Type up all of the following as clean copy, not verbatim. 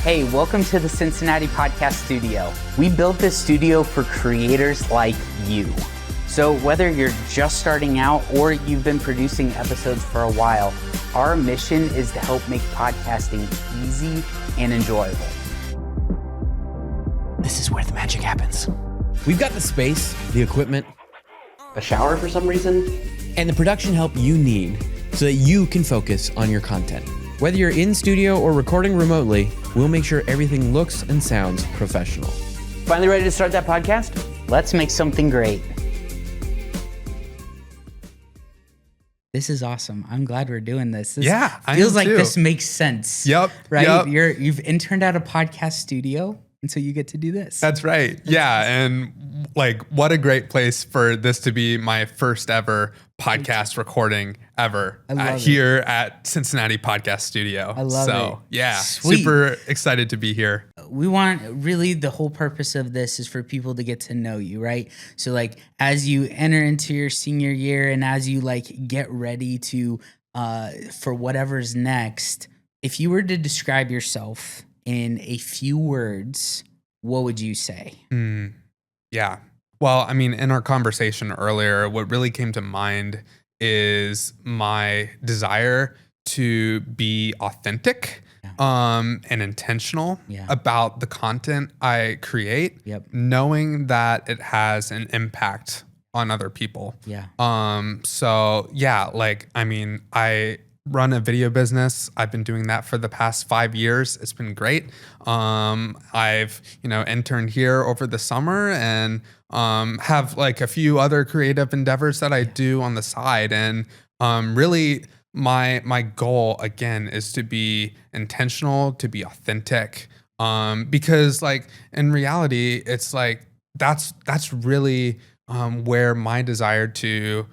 Hey, welcome to the Cincinnati Podcast Studio. We built this studio for creators like you. So whether you're just starting out or you've been producing episodes for a while, our mission is to help make podcasting easy and enjoyable. This is where the magic happens. We've got the space, the equipment, a shower for some reason, and the production help you need so that you can focus on your content. Whether you're in studio or recording remotely, we'll make sure everything looks and sounds professional. Finally ready to start that podcast? Let's make something great. This is awesome. I'm glad we're doing this. This feels like too. This makes sense. Yep. Right? Yep. You've interned at a podcast studio, and so you get to do this. That's right. And like, what a great place for this to be my first ever podcast recording ever here at Cincinnati Podcast Studio. I love it. Yeah, Sweet. Super excited to be here. We want, really, the whole purpose of this is for people to get to know you, right? So like, as you enter into your senior year and as you like get ready to, for whatever's next, if you were to describe yourself in a few words, what would you say? Yeah. Well, I mean, in our conversation earlier, what really came to mind is my desire to be authentic and intentional about the content I create, knowing that it has an impact on other people. I run a video business. I've been doing that for the past 5 years. It's been great. I've, interned here over the summer and have like a few other creative endeavors that I do on the side. And really my goal again is to be intentional, to be authentic. Because like in reality, it's like that's really where my desire to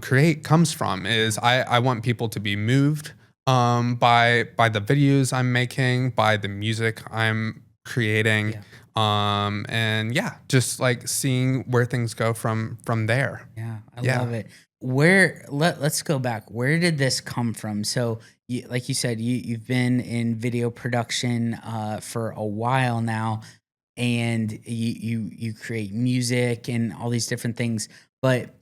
create comes from. Is I want people to be moved by the videos I'm making, by the music I'm creating, just like seeing where things go from there. I love it. Let's go back. Where did this come from? So, like you said, you've been in video production for a while now, and you create music and all these different things. But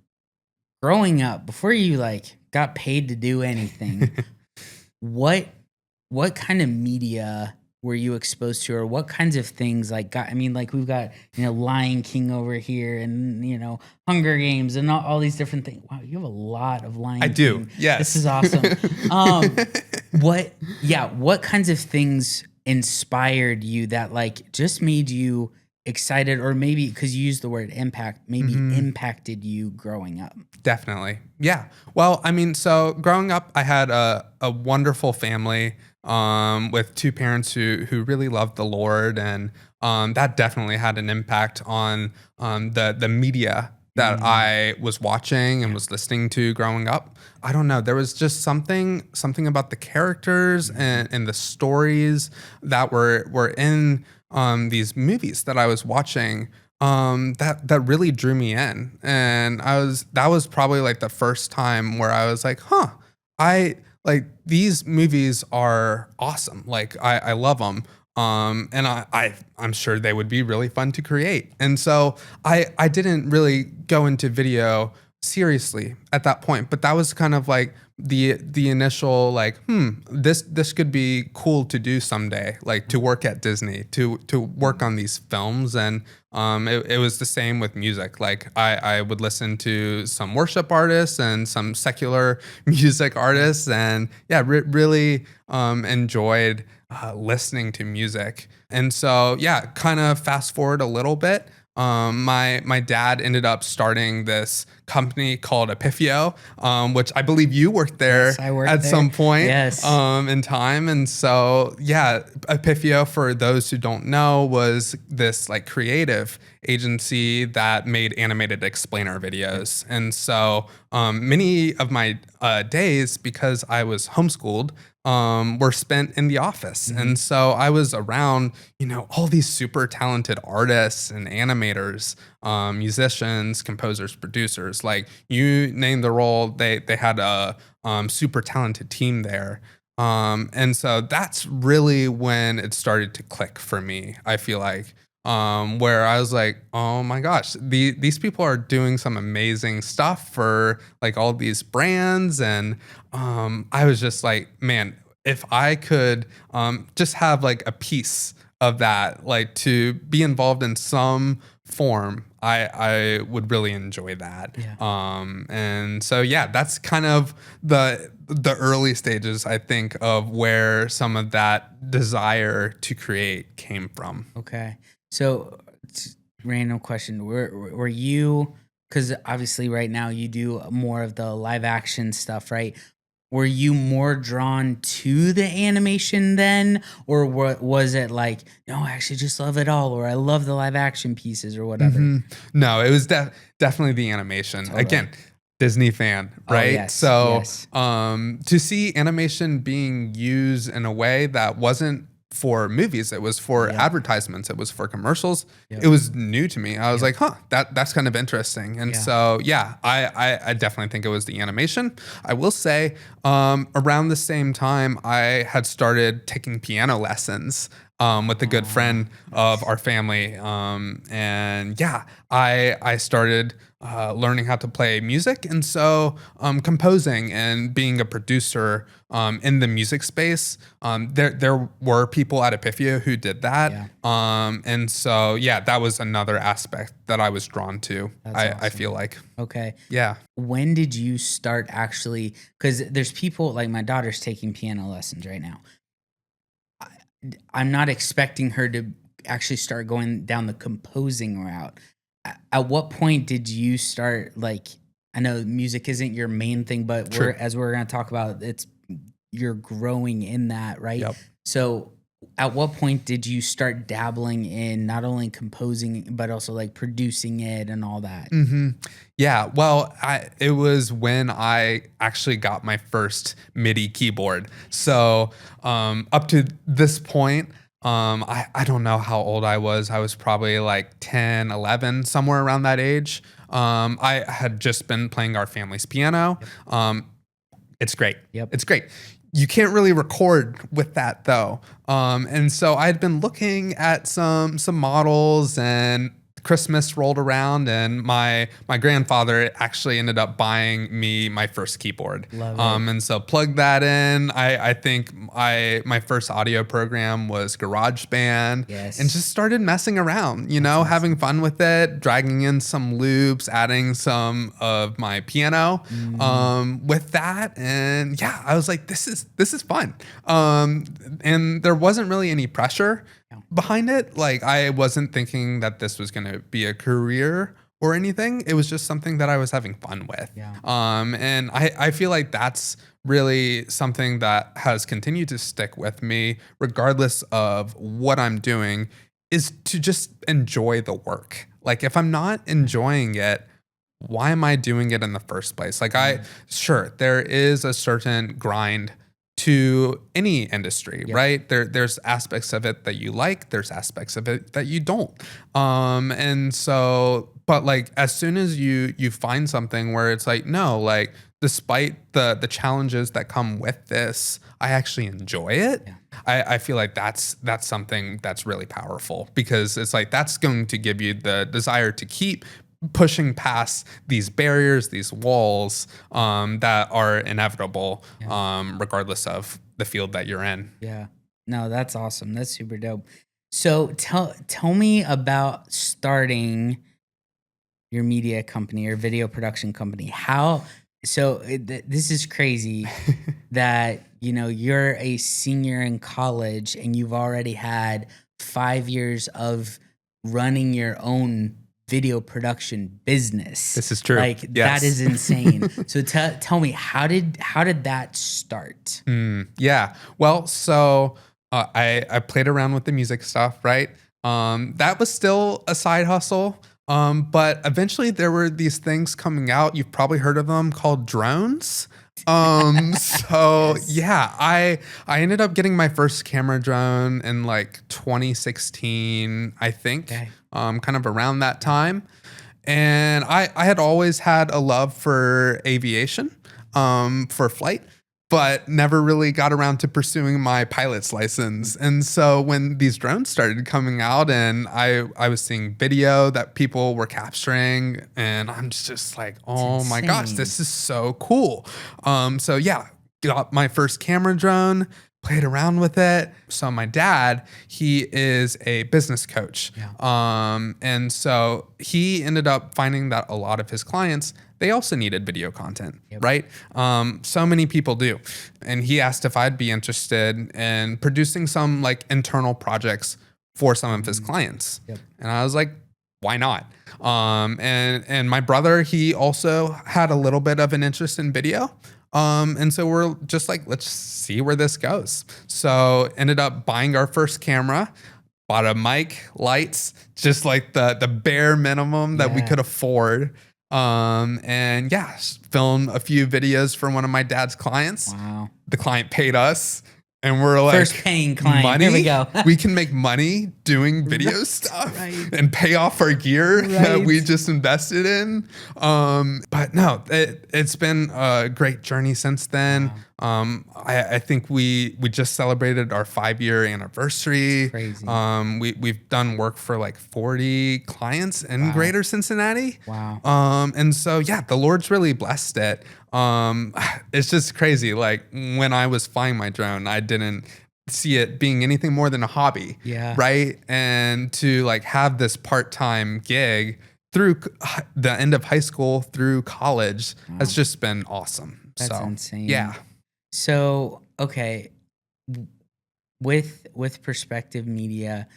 growing up, before you like got paid to do anything, what kind of media were you exposed to, or what kinds of things we've got, Lion King over here and, Hunger Games and all these different things. Wow. You have a lot of Lion King. I do. Yes. This is awesome. What kinds of things inspired you that like just made you excited, or maybe because you used the word impact, maybe impacted you growing up? Definitely. Yeah. Well, I mean, so growing up, I had a wonderful family with two parents who really loved the Lord, and that definitely had an impact on the media that I was watching and was listening to growing up. I don't know. There was just something about the characters and the stories that were in these movies that I was watching that really drew me in. And that was probably like the first time where I was like, these movies are awesome. Like I love them. And I'm sure they would be really fun to create. And so I didn't really go into video seriously at that point, but that was kind of like the initial like, this could be cool to do someday, like to work at Disney, to work on these films. And it was the same with music. Like I would listen to some worship artists and some secular music artists, and really enjoyed listening to music. And so kind of fast forward a little bit. My dad ended up starting this company called Epifio, which I believe you worked there some point in time. And so, Epifio, for those who don't know, was this like creative agency that made animated explainer videos. And so many of my days, because I was homeschooled, were spent in the office. And so I was around, all these super talented artists and animators, musicians, composers, producers, like you name the role, they had a super talented team there. And so that's really when it started to click for me. I feel like, where I was like, oh my gosh, these people are doing some amazing stuff for like all these brands. And I was just like, man, if I could just have like a piece of that, like to be involved in some form, I would really enjoy that. Yeah. And so yeah, that's kind of the early stages, I think, of where some of that desire to create came from. Okay. So, random question: were you? Because obviously, right now you do more of the live action stuff, right? Were you more drawn to the animation then, or was it like, no, I actually just love it all, or I love the live action pieces, or whatever? No, it was definitely the animation. Totally. Again, Disney fan, Oh, right? yes, So yes. to see animation being used in a way that wasn't for movies, it was for Yep. advertisements, it was for commercials. Yep. It was new to me. I was Yep. like, huh, that's kind of interesting. And Yeah. so yeah, I definitely think it was the animation. I will say, around the same time, I had started taking piano lessons with a good friend of our family. And yeah, I started learning how to play music. And so composing and being a producer in the music space, there were people at Epiphia who did that. Yeah. And so, yeah, that was another aspect that I was drawn to, That's I awesome. feel like. Okay. Yeah. When did you start actually? Because there's people like my daughter's taking piano lessons right now. I'm not expecting her to actually start going down the composing route. At what point did you start, like, I know music isn't your main thing, but True. as we're going to talk about, you're growing in that, right? Yep. So at what point did you start dabbling in not only composing, but also like producing it and all that? Yeah, well, it was when I actually got my first MIDI keyboard. So up to this point, I don't know how old I was. I was probably like 10, 11, somewhere around that age. I had just been playing our family's piano. It's great. Yep. It's great. You can't really record with that though. And so I had been looking at some models, and Christmas rolled around, and my grandfather actually ended up buying me my first keyboard. Love it. And so plugged that in. I think my first audio program was GarageBand. Yes. And just started messing around, having fun with it, dragging in some loops, adding some of my piano with that. And yeah, I was like, this is fun. And there wasn't really any pressure behind it. Like, I wasn't thinking that this was going to be a career or anything. It was just something that I was having fun with. Yeah. And I feel like that's really something that has continued to stick with me, regardless of what I'm doing, is to just enjoy the work. Like, if I'm not enjoying it, why am I doing it in the first place? Like, sure, there is a certain grind to any industry, right? There's aspects of it that you like, there's aspects of it that you don't. And so, but like, as soon as you find something where it's like, no, like, despite the challenges that come with this, I actually enjoy it. Yeah. I feel like that's something that's really powerful, because it's like, that's going to give you the desire to keep pushing past these barriers, these walls that are inevitable, regardless of the field that you're in. Yeah. No, that's awesome. That's super dope. So tell me about starting your media company or video production company. This is crazy that, you're a senior in college and you've already had 5 years of running your own video production business. This is true. Like, Yes. that is insane. So tell me, how did that start? Yeah. Well, so I played around with the music stuff, right? That was still a side hustle. But eventually there were these things coming out. You've probably heard of them, called drones. So yeah, I ended up getting my first camera drone in like 2016, I think, kind of around that time. And I had always had a love for aviation, for flight. but never really got around to pursuing my pilot's license. And so when these drones started coming out and I was seeing video that people were capturing, and I'm just like, oh my gosh, this is so cool. So yeah, got my first camera drone, played around with it. So my dad, he is a business coach. And so he ended up finding that a lot of his clients, they also needed video content, right? So many people do. And he asked if I'd be interested in producing some like internal projects for some of his clients. And I was like, why not? And my brother, he also had a little bit of an interest in video. And so we're just like, let's see where this goes. So ended up buying our first camera, bought a mic, lights, just like the bare minimum that we could afford. And yeah, filmed a few videos for one of my dad's clients. Wow. The client paid us. And we're like, first paying client. Money? Here we go. We can make money doing video stuff and pay off our gear that we just invested in. But no, it's been a great journey since then. I think we just celebrated our 5-year anniversary. Crazy. We've done work for like 40 clients in Greater Cincinnati. Wow. And so yeah, the Lord's really blessed it. It's just crazy. Like when I was flying my drone, I didn't see it being anything more than a hobby. Right. And to like have this part-time gig through the end of high school through college has just been awesome. That's insane. Yeah. So, okay. With Perspective Media,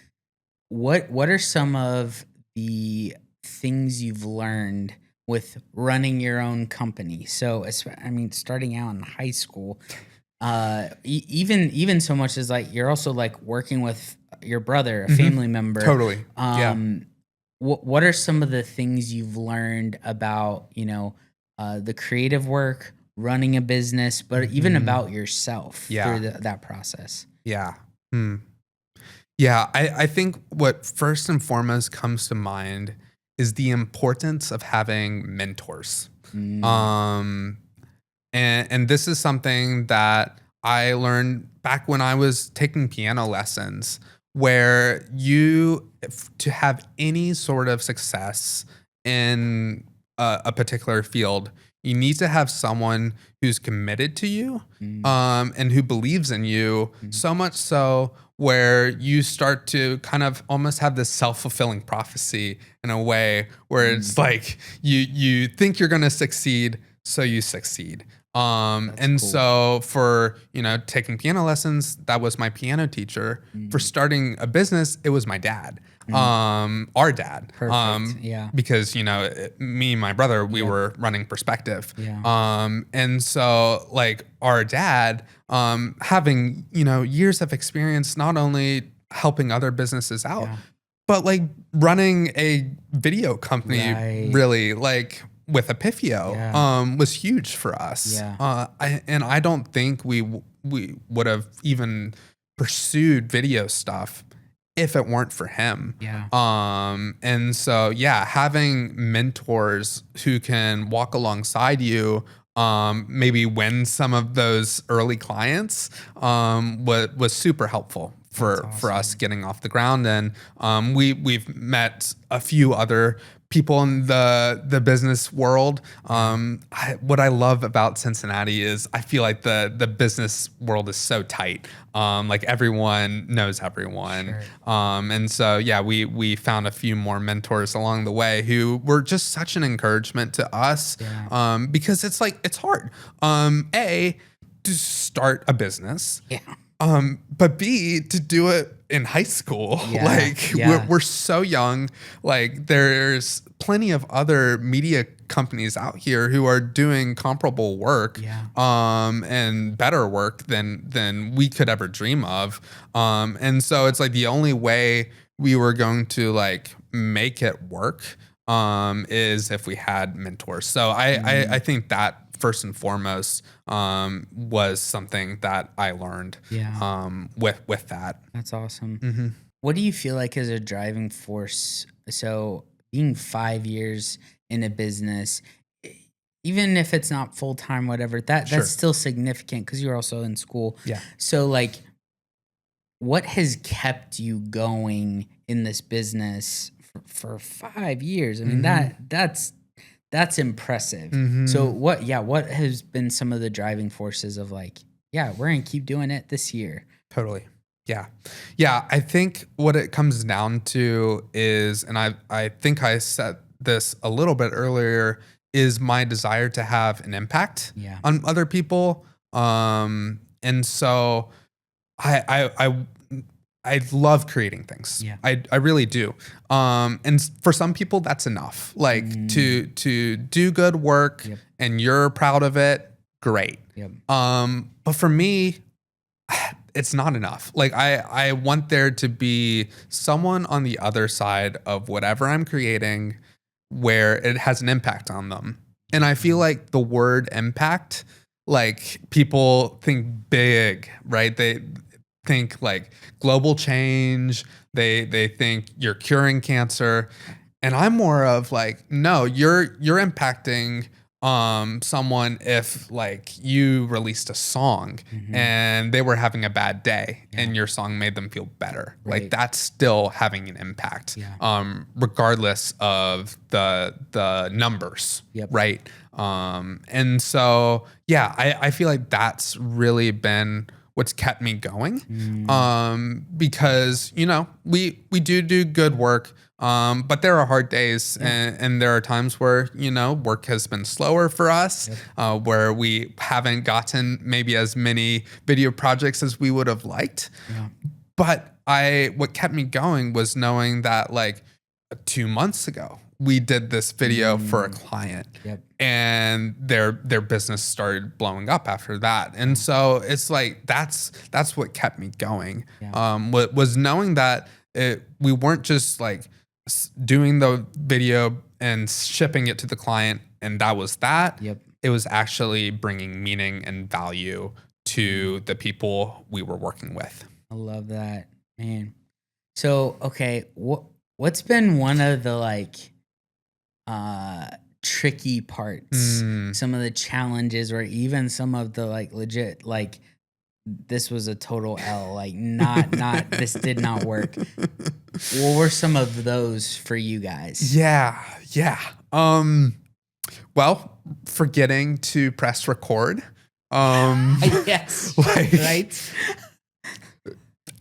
what are some of the things you've learned with running your own company? So, I mean, starting out in high school, even so much as like you're also like working with your brother, a family member. Totally. What are some of the things you've learned about, the creative work, running a business, but even about yourself through that process? Yeah. I think what first and foremost comes to mind is the importance of having mentors. And this is something that I learned back when I was taking piano lessons, where to have any sort of success in a particular field, you need to have someone who's committed to you and who believes in you, so much so where you start to kind of almost have this self-fulfilling prophecy in a way where it's like you think you're going to succeed, so you succeed. And cool. So for, taking piano lessons, that was my piano teacher. For starting a business, it was my dad. Our dad. Perfect. Yeah. Because, me and my brother, we were running Perspective. Yeah. And so like our dad, having, years of experience, not only helping other businesses out, but like running a video company, really like with Epifio, was huge for us. I don't think we would have even pursued video stuff if it weren't for him. And so, having mentors who can walk alongside you, maybe win some of those early clients, was super helpful for us getting off the ground. And we've met a few other people in the business world. What I love about Cincinnati is I feel like the business world is so tight. Like everyone knows everyone. And so, we found a few more mentors along the way who were just such an encouragement to us. Because it's like, it's hard. A, to start a business. But B, to do it in high school. We're so young. Like there's plenty of other media companies out here who are doing comparable work, and better work than we could ever dream of. And so it's like the only way we were going to like make it work is if we had mentors. So I think that first and foremost was something that I learned with that. That's awesome. What do you feel like is a driving force? So being 5 years in a business, even if it's not full time, whatever, Sure. that's still significant because you're also in school. Yeah. So like, what has kept you going in this business for 5 years? I mean, that's impressive. So what has been some of the driving forces of like, yeah, we're gonna keep doing it this year? Totally. Yeah. Yeah. I think what it comes down to is, and I think I said this a little bit earlier, is my desire to have an impact on other people. And so I love creating things. Yeah. I really do. And for some people that's enough. Like to do good work and you're proud of it, great. Yep. But for me, it's not enough. Like I want there to be someone on the other side of whatever I'm creating where it has an impact on them. And I feel like the word impact, like people think big, right? They think like global change. They think you're curing cancer. And I'm more of like, no, you're impacting someone if like you released a song and they were having a bad day and your song made them feel better. Right. Like that's still having an impact. Regardless of the numbers. Right. And so yeah, I feel like that's really been what's kept me going. Because, you know, we do good work. But there are hard days and there are times where, you know, work has been slower for us, where we haven't gotten maybe as many video projects as we would have liked. But what kept me going was knowing that like 2 months ago, we did this video for a client and their business started blowing up after that. And so it's like, that's what kept me going. Was knowing that we weren't just like doing the video and shipping it to the client and that was that. It was actually bringing meaning and value to the people we were working with. I love that, man. So, okay, what's been one of the like tricky parts, some of the challenges, or even some of the like legit, like this was a total L, like not this did not work. What were some of those for you guys? Yeah. Well, forgetting to press record. Yes. Like, right.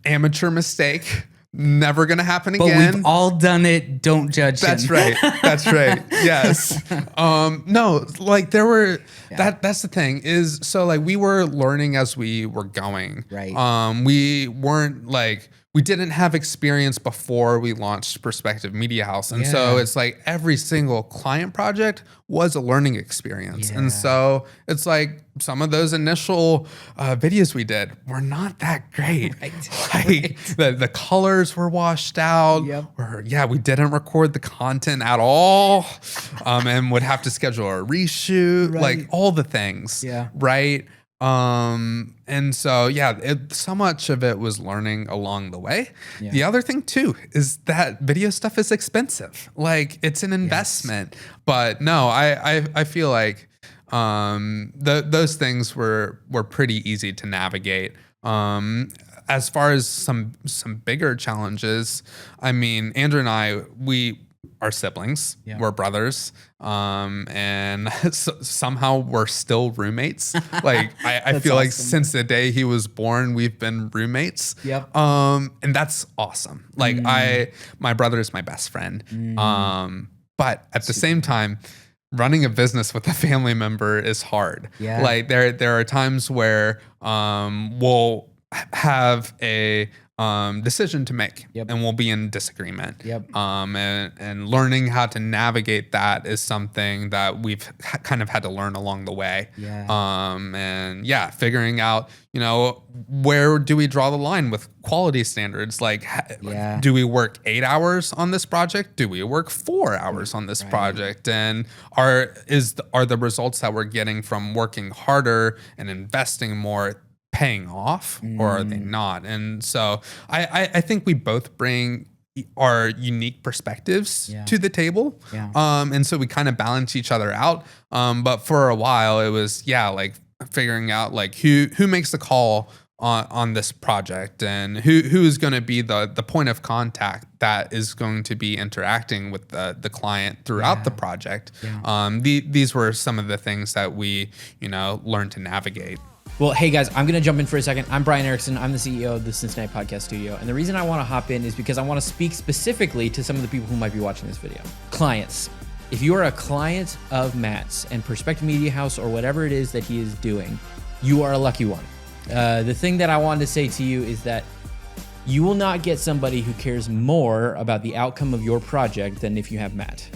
Amateur mistake. Never gonna happen But again. we've all done it. Don't judge him. That's right. That's right. Yes. No, like there were that's the thing is so like we were learning as we were going. Right. We weren't like we didn't have experience before we launched Perspective Media House. And so it's like every single client project was a learning experience. And so it's like some of those initial videos we did were not that great. Like the colors were washed out. We didn't record the content at all. And would have to schedule a reshoot, like all the things. Right. And so, so much of it was learning along the way. The other thing too, is that video stuff is expensive. Like it's an investment, but no, I feel like, those things were pretty easy to navigate. As far as some bigger challenges, I mean, Andrew and I, we are siblings, we're brothers. And somehow we're still roommates. Like I feel like since the day he was born, we've been roommates. And that's awesome. Like my brother is my best friend. But at the same time, running a business with a family member is hard. Like there are times where we'll have a decision to make and we'll be in disagreement. And learning how to navigate that is something that we've kind of had to learn along the way. And figuring out, you know, where do we draw the line with quality standards? Like, do we work 8 hours on this project? Do we work 4 hours on this project? And are the results that we're getting from working harder and investing more paying off or are they not? And so I think we both bring our unique perspectives Yeah. to the table. Yeah. And so we kind of balance each other out. But for a while it was, like figuring out like who makes the call on this project and who is going to be the point of contact that is going to be interacting with the client throughout the project. Yeah. These were some of the things that we, learned to navigate. Well, hey guys, I'm going to jump in for a second. I'm Brian Erickson. I'm the CEO of the Cincinnati Podcast Studio. And the reason I want to hop in is because I want to speak specifically to some of the people who might be watching this video. Clients. If you are a client of Matt's and Perspective Media House or whatever it is that he is doing, you are a lucky one. The thing that I wanted to say to you is that you will not get somebody who cares more about the outcome of your project than if you have Matt.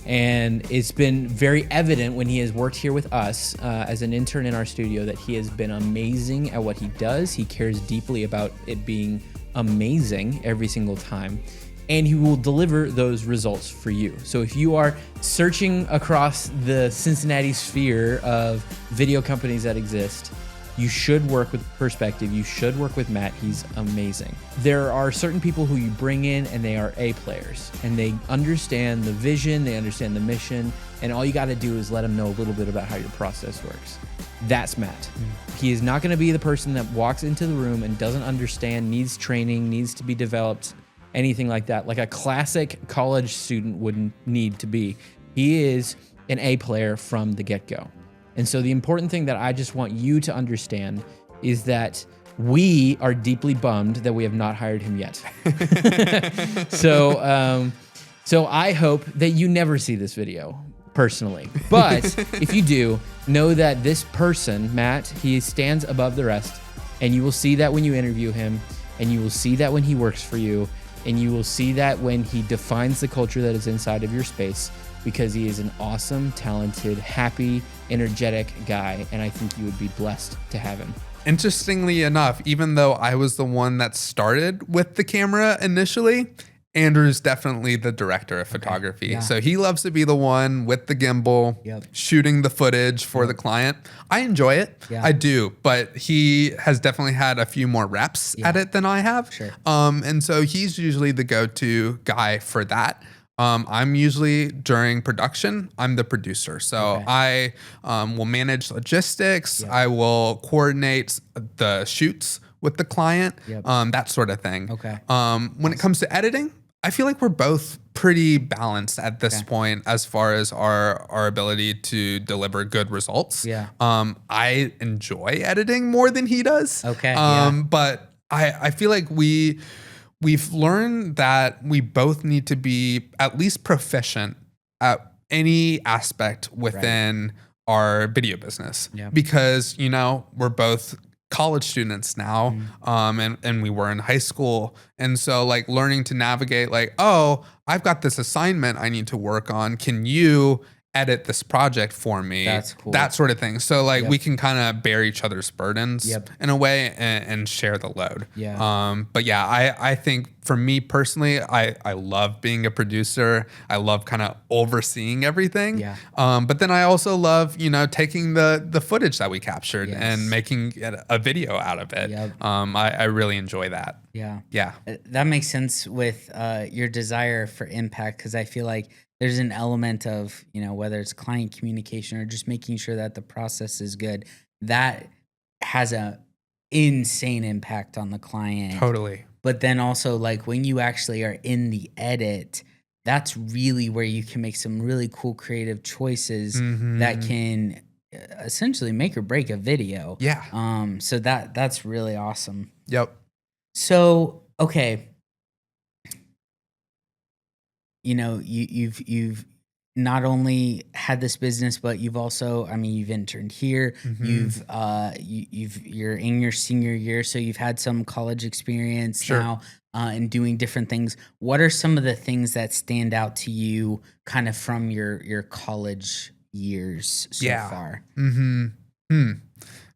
And it's been very evident when he has worked here with us as an intern in our studio that he has been amazing at what he does. He cares deeply about it being amazing every single time. And he will deliver those results for you. So if you are searching across the Cincinnati sphere of video companies that exist, you should work with Perspective. You should work with Matt. He's amazing. There are certain people who you bring in and they are A players and they understand the vision, they understand the mission, and all you got to do is let them know a little bit about how your process works. That's Matt. He is not going to be the person that walks into the room and doesn't understand, needs training, needs to be developed, anything like that, like a classic college student wouldn't need to be. He is an A player from the get-go. And so the important thing that I just want you to understand is that we are deeply bummed that we have not hired him yet. So I hope that you never see this video personally. But if you do, know that this person, Matt, he stands above the rest, and you will see that when you interview him, and you will see that when he works for you, and you will see that when he defines the culture that is inside of your space, because he is an awesome, talented, happy, energetic guy, and I think you would be blessed to have him. Interestingly enough, even though I was the one that started with the camera initially, Andrew's definitely the director of photography. Yeah. So he loves to be the one with the gimbal, shooting the footage for the client. I enjoy it. Yeah. I do. But he has definitely had a few more reps at it than I have. Sure. And so he's usually the go-to guy for that. I'm usually during production, I'm the producer. So I will manage logistics. I will coordinate the shoots with the client, that sort of thing. When it comes to editing, I feel like we're both pretty balanced at this point as far as our ability to deliver good results. I enjoy editing more than he does. But I feel like we've learned that we both need to be at least proficient at any aspect within our video business because, we're both college students now, and we were in high school. And so like learning to navigate like, oh, I've got this assignment I need to work on. Can you edit this project for me? That's cool. That sort of thing. So like we can kind of bear each other's burdens in a way and share the load. But yeah, I think for me personally, I love being a producer. I love kind of overseeing everything. But then I also love, taking the footage that we captured and making a video out of it. I really enjoy that. Yeah. That makes sense with your desire for impact, because I feel like there's an element of, whether it's client communication or just making sure that the process is good, that has a insane impact on the client. Totally. But then also like when you actually are in the edit, that's really where you can make some really cool creative choices that can essentially make or break a video. So that's really awesome. So, okay. You've not only had this business, but you've also, you've interned here. You're in your senior year, so you've had some college experience now and doing different things. What are some of the things that stand out to you kind of from your college years so far?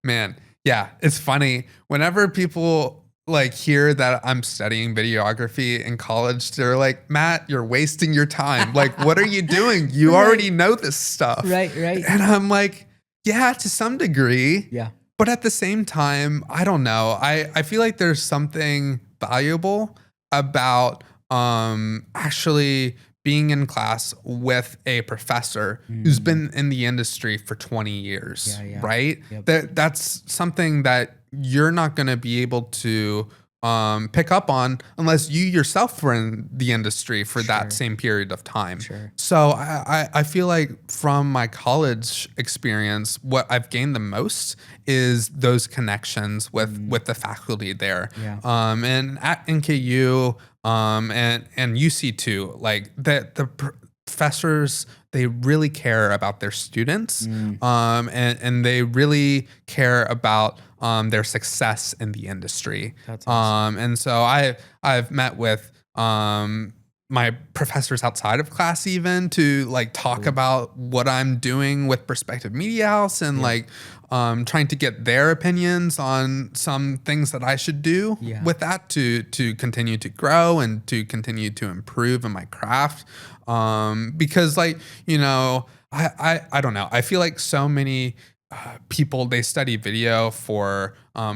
Man, it's funny. Whenever people like hear that I'm studying videography in college, they're like, Matt, you're wasting your time. Like, what are you doing? You already know this stuff. Right. And I'm like, yeah, to some degree. Yeah. But at the same time, I don't know. I feel like there's something valuable about actually being in class with a professor who's been in the industry for 20 years, right? That's something that you're not going to be able to pick up on unless you yourself were in the industry for that same period of time. So I feel like from my college experience, what I've gained the most is those connections with the faculty there. And at NKU and UC too, like the professors, they really care about their students, and they really care about their success in the industry. That's awesome. And so I've met with my professors outside of class even to like talk about what I'm doing with Perspective Media House and like trying to get their opinions on some things that I should do with that to continue to grow and to continue to improve in my craft. Because like, you know, I don't know. I feel like so many people, they study video for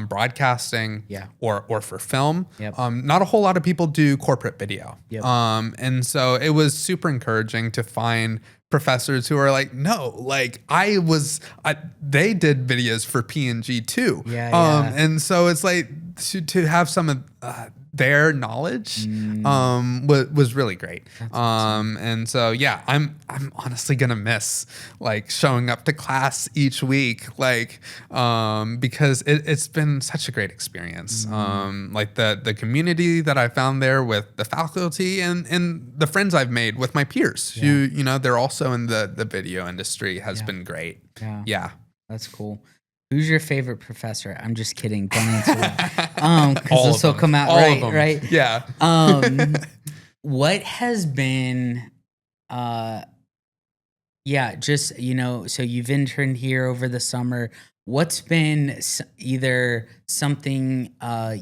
broadcasting or for film. Not a whole lot of people do corporate video. And so it was super encouraging to find professors who are like, no, like they did videos for P&G too. And so it's like to have some of their knowledge was really great. And so yeah, I'm honestly gonna miss like showing up to class each week, like because it's been such a great experience. Like the community that I found there with the faculty and the friends I've made with my peers who, you know, they're also in the video industry has been great. That's cool. Who's your favorite professor? I'm just kidding. Don't answer that. Because this will come out right? Yeah. What has been, just, you know, so you've interned here over the summer. What's been either something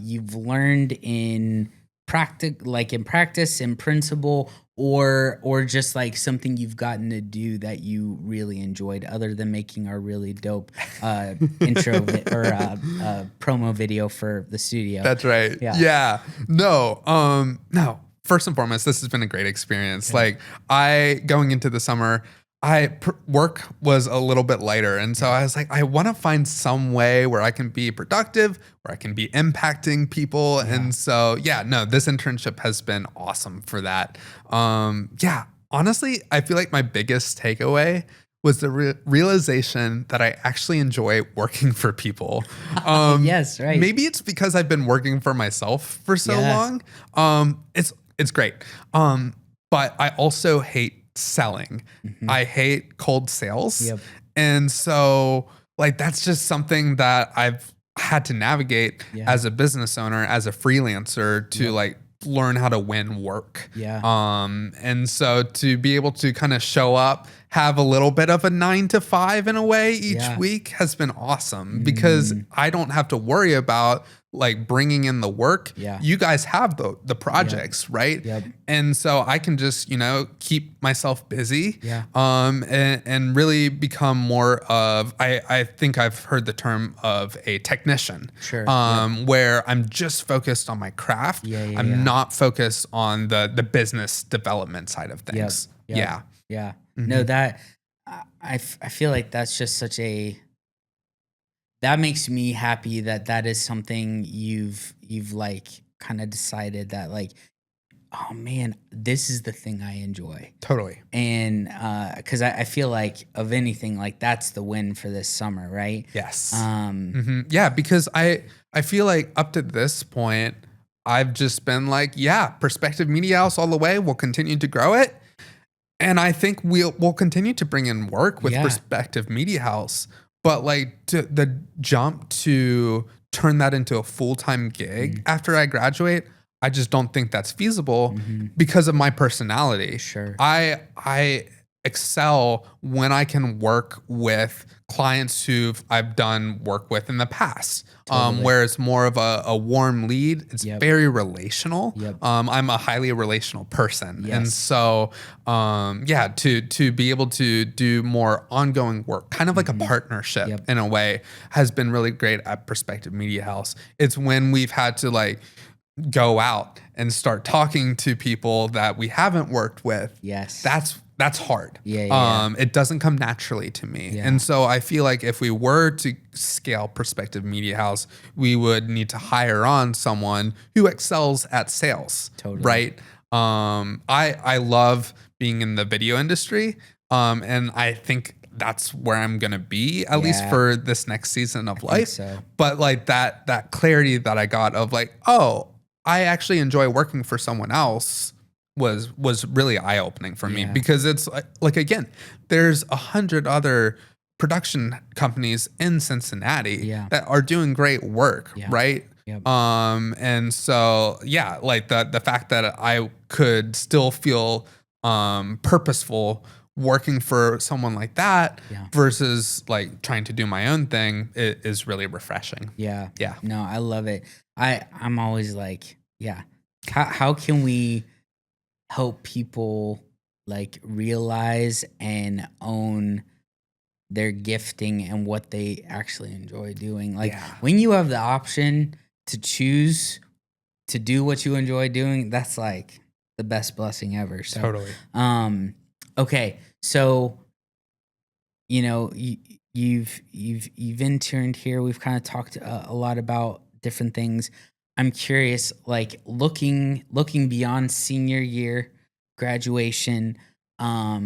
you've learned in practice, in principle, or just like something you've gotten to do that you really enjoyed, other than making our really dope intro or promo video for the studio? That's right. Yeah. No. First and foremost, this has been a great experience. Like going into the summer, work was a little bit lighter. And so I was like, I want to find some way where I can be productive, where I can be impacting people. And so, this internship has been awesome for that. Honestly, I feel like my biggest takeaway was the realization that I actually enjoy working for people. Yes, right. Maybe it's because I've been working for myself for so long. It's great. But I also hate selling. I hate cold sales. And so like that's just something that I've had to navigate as a business owner, as a freelancer to like learn how to win work. And so to be able to kind of show up, have a little bit of a 9 to 5 in a way each week has been awesome because I don't have to worry about like bringing in the work. You guys have the projects, right? And so I can just, you know, keep myself busy and really become more of, I think I've heard the term of a technician, where I'm just focused on my craft. I'm not focused on the business development side of things. No, that I feel like that's just that makes me happy that is something you've like kind of decided that like, oh man, this is the thing I enjoy. Totally. And because I feel like of anything, like that's the win for this summer, right? Yes. Yeah, because I feel like up to this point, I've just been like, Perspective Media House all the way. We'll continue to grow it. And I think we'll continue to bring in work with Perspective Media House. But like the jump to turn that into a full-time gig after I graduate, I just don't think that's feasible because of my personality. I excel when I can work with clients who I've done work with in the past, where it's more of a warm lead. It's very relational. I'm a highly relational person. And so, to be able to do more ongoing work, kind of like a partnership in a way, has been really great at Perspective Media House. It's when we've had to like go out and start talking to people that we haven't worked with, Yes. that's hard. Yeah. It doesn't come naturally to me. Yeah. And so I feel like if we were to scale Perspective Media House, we would need to hire on someone who excels at sales. Totally. Right? I love being in the video industry. And I think that's where I'm gonna be, at least for this next season of life. So. But like that clarity that I got of like, oh, I actually enjoy working for someone else was really eye opening for me, because it's like again, there's 100 other production companies in Cincinnati that are doing great work, right? Yep. And so like the fact that I could still feel purposeful working for someone like that versus like trying to do my own thing is really refreshing. Yeah. Yeah. No, I love it. I'm always like, how can we help people like realize and own their gifting and what they actually enjoy doing? Like when you have the option to choose to do what you enjoy doing, that's like the best blessing ever. So, Totally. Okay. So, you know, you've interned here. We've kind of talked a lot about different things. I'm curious, like looking beyond senior year graduation. What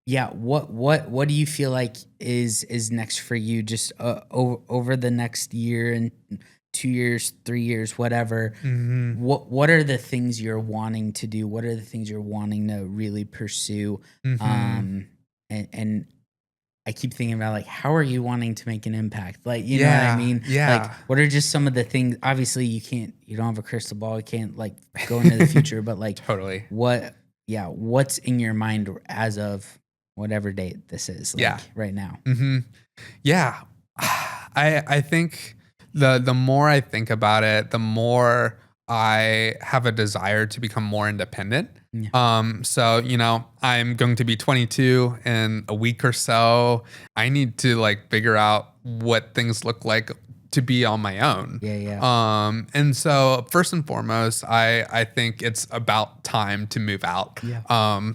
do you feel like is next for you? Just over the next year and 2 years, 3 years, whatever. Mm-hmm. What are the things you're wanting to do? What are the things you're wanting to really pursue? Mm-hmm. And I keep thinking about like, how are you wanting to make an impact? Like, you know what I mean? Yeah. Like, what are just some of the things? Obviously, you don't have a crystal ball. You can't like go into the future, but like, Totally. What's in your mind as of whatever date this is? Like, right now. Mm-hmm. Yeah. I think the more I think about it, the more I have a desire to become more independent. So, you know, I'm going to be 22 in a week or so. I need to like figure out what things look like to be on my own. And so first and foremost, I think it's about time to move out.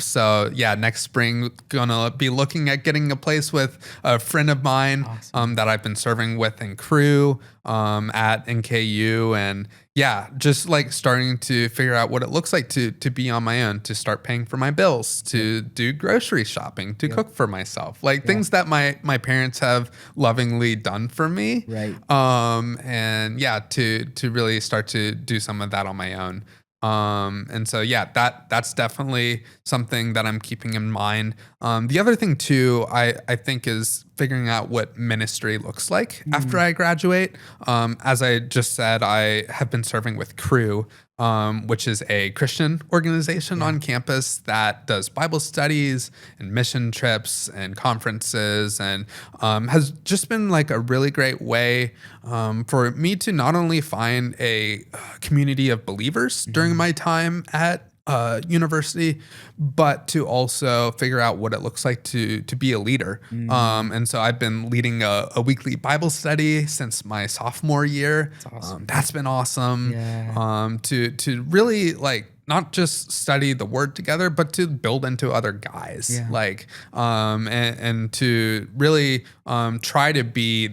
So next spring, gonna be looking at getting a place with a friend of mine that I've been serving with in crew at NKU, and just like starting to figure out what it looks like to be on my own, to start paying for my bills, to do grocery shopping, to cook for myself, like things that my parents have lovingly done for me. And to really start to do some of that on my own. And so that's definitely something that I'm keeping in mind. The other thing too, I think, is figuring out what ministry looks like after I graduate. As I just said, I have been serving with Crew, which is a Christian organization on campus that does Bible studies and mission trips and conferences, and has just been like a really great way for me to not only find a community of believers during my time at university, but to also figure out what it looks like to be a leader. And so I've been leading a weekly Bible study since my sophomore year. That's awesome. That's been awesome. To really like not just study the word together, but to build into other guys, and to really try to be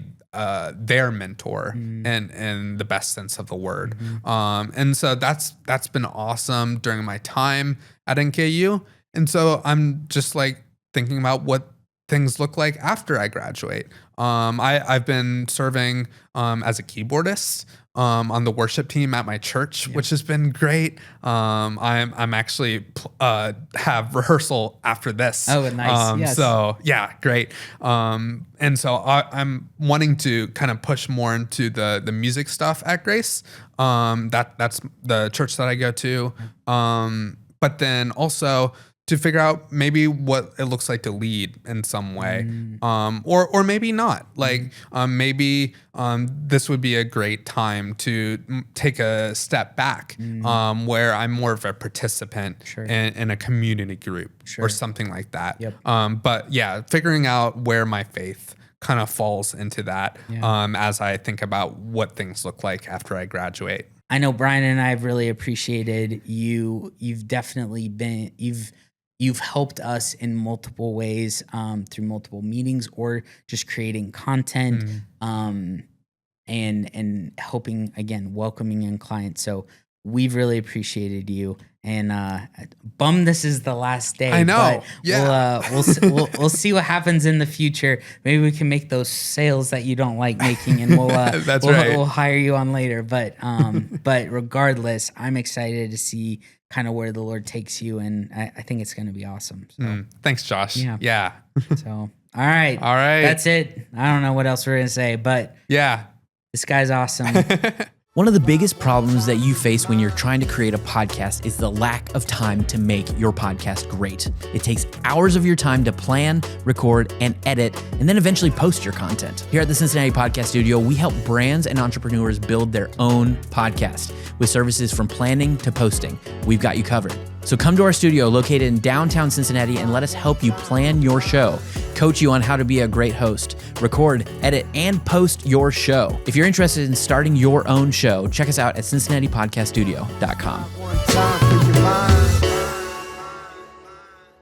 their mentor in the best sense of the word. And so that's been awesome during my time at NKU. And so I'm just like thinking about what things look like after I graduate. I've been serving as a keyboardist on the worship team at my church, which has been great. I'm actually have rehearsal after this. Oh, nice. So great. And so I'm wanting to kind of push more into the music stuff at Grace. That's the church that I go to. But then also to figure out maybe what it looks like to lead in some way, or maybe not. Like maybe this would be a great time to take a step back, where I'm more of a participant in a community group or something like that. But figuring out where my faith kind of falls into that as I think about what things look like after I graduate. I know Brian and I have really appreciated you. You've definitely been you've helped us in multiple ways through multiple meetings or just creating content and helping, again, welcoming in clients. So we've really appreciated you, and bummed this is the last day. I know. But Yeah. we'll see what happens in the future. Maybe we can make those sales that you don't like making, and we'll That's right. we'll hire you on later. But regardless, I'm excited to see kind of where the Lord takes you, and I think it's going to be awesome. So, Thanks, Josh. Yeah. Yeah. so all right, All right. that's it. I don't know what else we're gonna say, but Yeah. this guy's awesome. One of the biggest problems that you face when you're trying to create a podcast is the lack of time to make your podcast great. It takes hours of your time to plan, record, and edit, and then eventually post your content. Here at the Cincinnati Podcast Studio, we help brands and entrepreneurs build their own podcast with services from planning to posting. We've got you covered. So come to our studio located in downtown Cincinnati and let us help you plan your show, coach you on how to be a great host, record, edit, and post your show. If you're interested in starting your own show, check us out at CincinnatiPodcastStudio.com.